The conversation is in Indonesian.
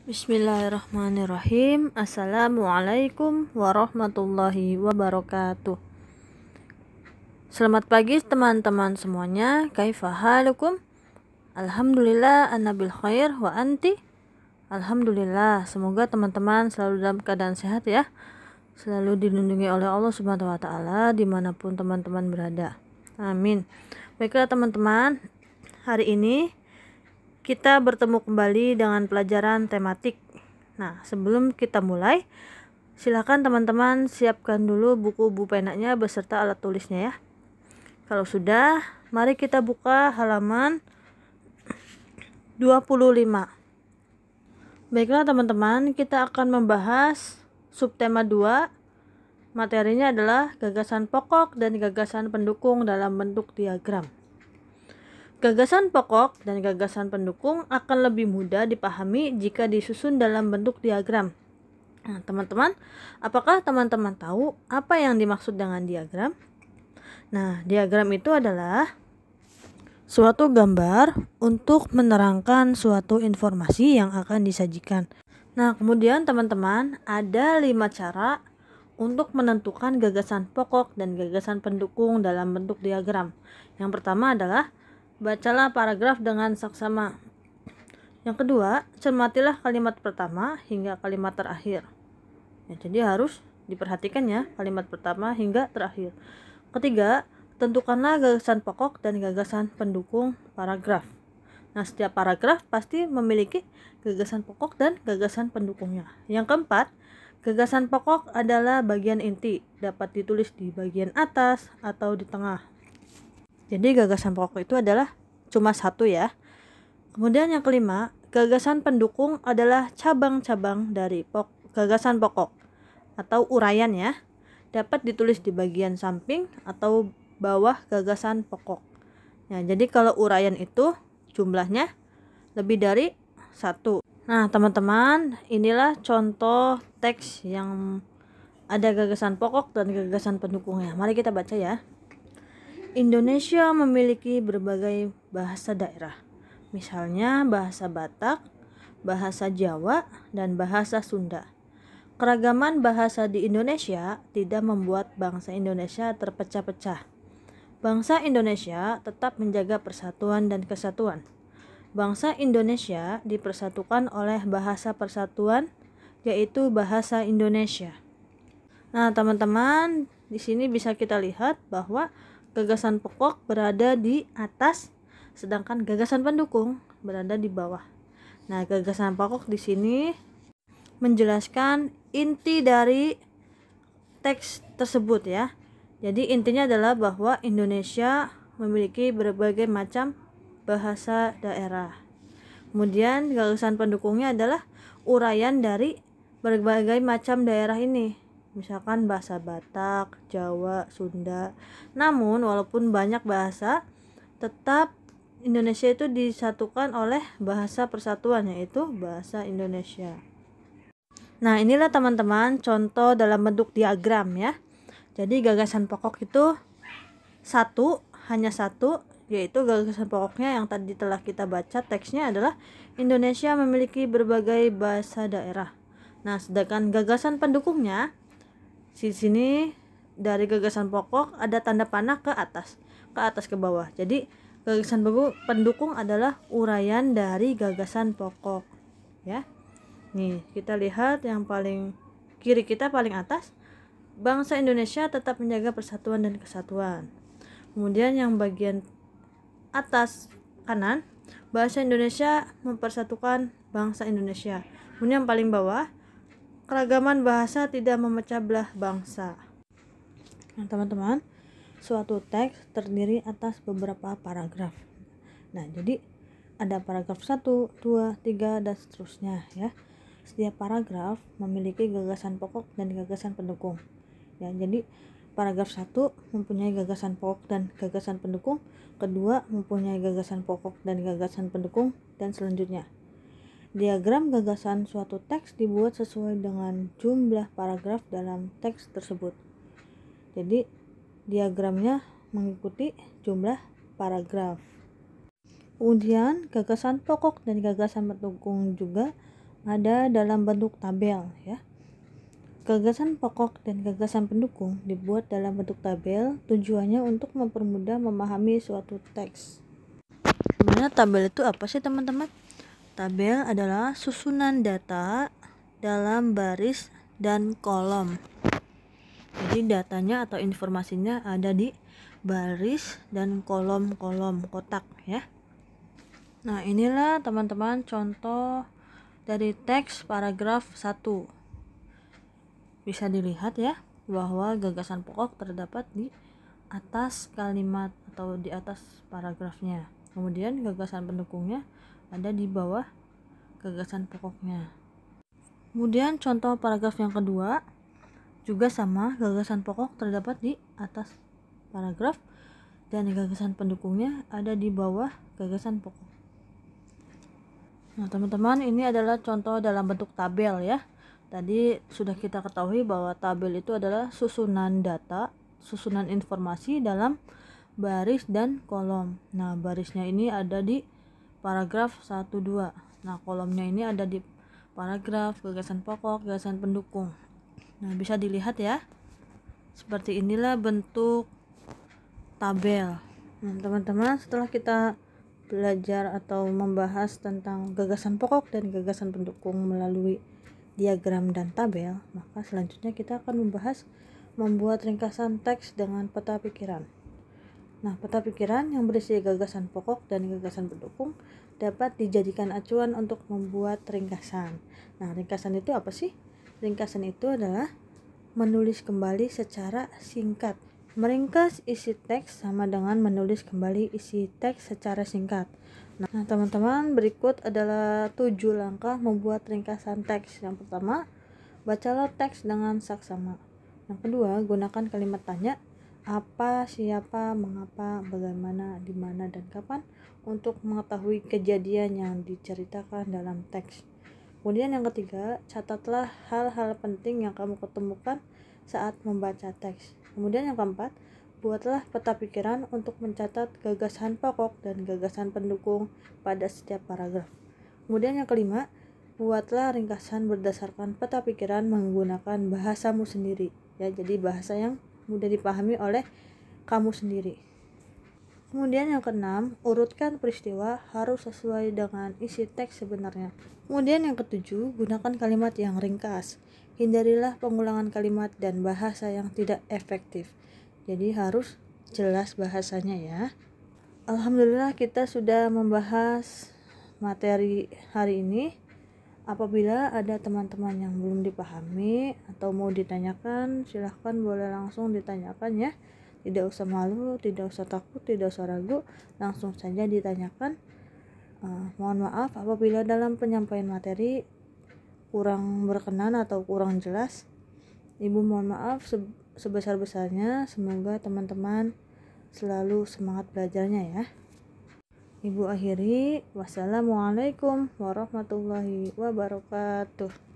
Bismillahirrahmanirrahim. Assalamualaikum warahmatullahi wabarakatuh. Selamat pagi teman-teman semuanya. Kaifa halukum? Alhamdulillah ana bil khair wa anti? Alhamdulillah. Semoga teman-teman selalu dalam keadaan sehat ya. Selalu dilindungi oleh Allah Subhanahu wa taala dimanapun teman-teman berada. Amin. Baiklah teman-teman, hari ini kita bertemu kembali dengan pelajaran tematik. Nah, sebelum kita mulai, silakan teman-teman siapkan dulu buku penanya beserta alat tulisnya ya. Kalau sudah, mari kita buka halaman 25. Baiklah teman-teman, kita akan membahas subtema 2. Materinya adalah gagasan pokok dan gagasan pendukung dalam bentuk diagram. Gagasan pokok dan gagasan pendukung akan lebih mudah dipahami jika disusun dalam bentuk diagram. Nah, teman-teman, apakah teman-teman tahu apa yang dimaksud dengan diagram? Nah, diagram itu adalah suatu gambar untuk menerangkan suatu informasi yang akan disajikan. Nah, kemudian teman-teman, ada 5 cara untuk menentukan gagasan pokok dan gagasan pendukung dalam bentuk diagram. Yang pertama adalah bacalah paragraf dengan saksama. Yang kedua, cermatilah kalimat pertama hingga kalimat terakhir. Ya, jadi harus diperhatikan ya kalimat pertama hingga terakhir. Ketiga, tentukanlah gagasan pokok dan gagasan pendukung paragraf. Nah, setiap paragraf pasti memiliki gagasan pokok dan gagasan pendukungnya. Yang keempat, gagasan pokok adalah bagian inti, dapat ditulis di bagian atas atau di tengah. Jadi gagasan pokok itu adalah cuma satu ya. Kemudian yang kelima, gagasan pendukung adalah cabang-cabang dari gagasan pokok atau uraian ya. Dapat ditulis di bagian samping atau bawah gagasan pokok. Nah, jadi kalau uraian itu jumlahnya lebih dari 1. Nah, teman-teman, inilah contoh teks yang ada gagasan pokok dan gagasan pendukungnya. Mari kita baca ya. Indonesia memiliki berbagai bahasa daerah, misalnya bahasa Batak, bahasa Jawa, dan bahasa Sunda. Keragaman bahasa di Indonesia tidak membuat bangsa Indonesia terpecah-pecah. Bangsa Indonesia tetap menjaga persatuan dan kesatuan. Bangsa Indonesia dipersatukan oleh bahasa persatuan, yaitu bahasa Indonesia. Nah, teman-teman, di sini bisa kita lihat bahwa gagasan pokok berada di atas, sedangkan gagasan pendukung berada di bawah. Nah, gagasan pokok di sini menjelaskan inti dari teks tersebut ya. Jadi intinya adalah bahwa Indonesia memiliki berbagai macam bahasa daerah. Kemudian gagasan pendukungnya adalah uraian dari berbagai macam daerah ini. Misalkan bahasa Batak, Jawa, Sunda. Namun walaupun banyak bahasa, tetap Indonesia itu disatukan oleh bahasa persatuan, yaitu bahasa Indonesia. Nah, inilah teman-teman contoh dalam bentuk diagram ya. Jadi gagasan pokok itu hanya satu, yaitu gagasan pokoknya yang tadi telah kita baca teksnya adalah Indonesia memiliki berbagai bahasa daerah. Nah, sedangkan gagasan pendukungnya di sini dari gagasan pokok ada tanda panah ke atas ke bawah. Jadi gagasan pendukung adalah uraian dari gagasan pokok ya. Nih, kita lihat yang paling kiri kita paling atas, bangsa Indonesia tetap menjaga persatuan dan kesatuan. Kemudian yang bagian atas kanan, bahasa Indonesia mempersatukan bangsa Indonesia. Kemudian yang paling bawah, keragaman bahasa tidak memecah belah bangsa. Nah, teman-teman, suatu teks terdiri atas beberapa paragraf. Nah, jadi ada paragraf 1, 2, 3, dan seterusnya ya. Setiap paragraf memiliki gagasan pokok dan gagasan pendukung. Ya, jadi paragraf 1 mempunyai gagasan pokok dan gagasan pendukung, kedua mempunyai gagasan pokok dan gagasan pendukung, dan selanjutnya. Diagram gagasan suatu teks dibuat sesuai dengan jumlah paragraf dalam teks tersebut. Jadi diagramnya mengikuti jumlah paragraf. Kemudian gagasan pokok dan gagasan pendukung juga ada dalam bentuk tabel ya. Gagasan pokok dan gagasan pendukung dibuat dalam bentuk tabel, tujuannya untuk mempermudah memahami suatu teks. Sebenarnya tabel itu apa sih teman-teman? Tabel adalah susunan data dalam baris dan kolom. Jadi datanya atau informasinya ada di baris dan kolom-kolom kotak ya. Nah, inilah teman-teman contoh dari teks paragraf 1. Bisa dilihat ya bahwa gagasan pokok terdapat di atas kalimat atau di atas paragrafnya. Kemudian gagasan pendukungnya ada di bawah gagasan pokoknya. Kemudian contoh paragraf yang kedua juga sama, gagasan pokok terdapat di atas paragraf dan gagasan pendukungnya ada di bawah gagasan pokok. Nah teman-teman, ini adalah contoh dalam bentuk tabel ya. Tadi sudah kita ketahui bahwa tabel itu adalah susunan data, susunan informasi dalam baris dan kolom. Nah barisnya ini ada di paragraf 1, 2. Nah kolomnya ini ada di paragraf, gagasan pokok, gagasan pendukung. Nah bisa dilihat ya, seperti inilah bentuk tabel. Nah teman-teman, setelah kita belajar atau membahas tentang gagasan pokok dan gagasan pendukung melalui diagram dan tabel, maka selanjutnya kita akan membahas membuat ringkasan teks dengan peta pikiran. Nah, peta pikiran yang berisi gagasan pokok dan gagasan pendukung dapat dijadikan acuan untuk membuat ringkasan. Nah, ringkasan itu apa sih? Ringkasan itu adalah menulis kembali secara singkat. Meringkas isi teks sama dengan menulis kembali isi teks secara singkat. Nah teman-teman, berikut adalah 7 langkah membuat ringkasan teks. Yang pertama, bacalah teks dengan saksama. Yang kedua, gunakan kalimat tanya, apa, siapa, mengapa, bagaimana, di mana, dan kapan untuk mengetahui kejadian yang diceritakan dalam teks. Kemudian yang ketiga, catatlah hal-hal penting yang kamu ketemukan saat membaca teks. Kemudian yang keempat, buatlah peta pikiran untuk mencatat gagasan pokok dan gagasan pendukung pada setiap paragraf. Kemudian yang kelima, buatlah ringkasan berdasarkan peta pikiran menggunakan bahasamu sendiri. Ya, jadi bahasa yang mudah dipahami oleh kamu sendiri. Kemudian yang keenam, urutkan peristiwa harus sesuai dengan isi teks sebenarnya. Kemudian yang ketujuh, gunakan kalimat yang ringkas. Hindarilah pengulangan kalimat dan bahasa yang tidak efektif. Jadi harus jelas bahasanya ya. Alhamdulillah kita sudah membahas materi hari ini. Apabila ada teman-teman yang belum dipahami atau mau ditanyakan, silahkan boleh langsung ditanyakan ya. Tidak usah malu, tidak usah takut, tidak usah ragu, langsung saja ditanyakan. Mohon maaf apabila dalam penyampaian materi kurang berkenan atau kurang jelas. Ibu mohon maaf sebesar-besarnya. Semoga teman-teman selalu semangat belajarnya ya. Ibu akhiri, wassalamualaikum warahmatullahi wabarakatuh.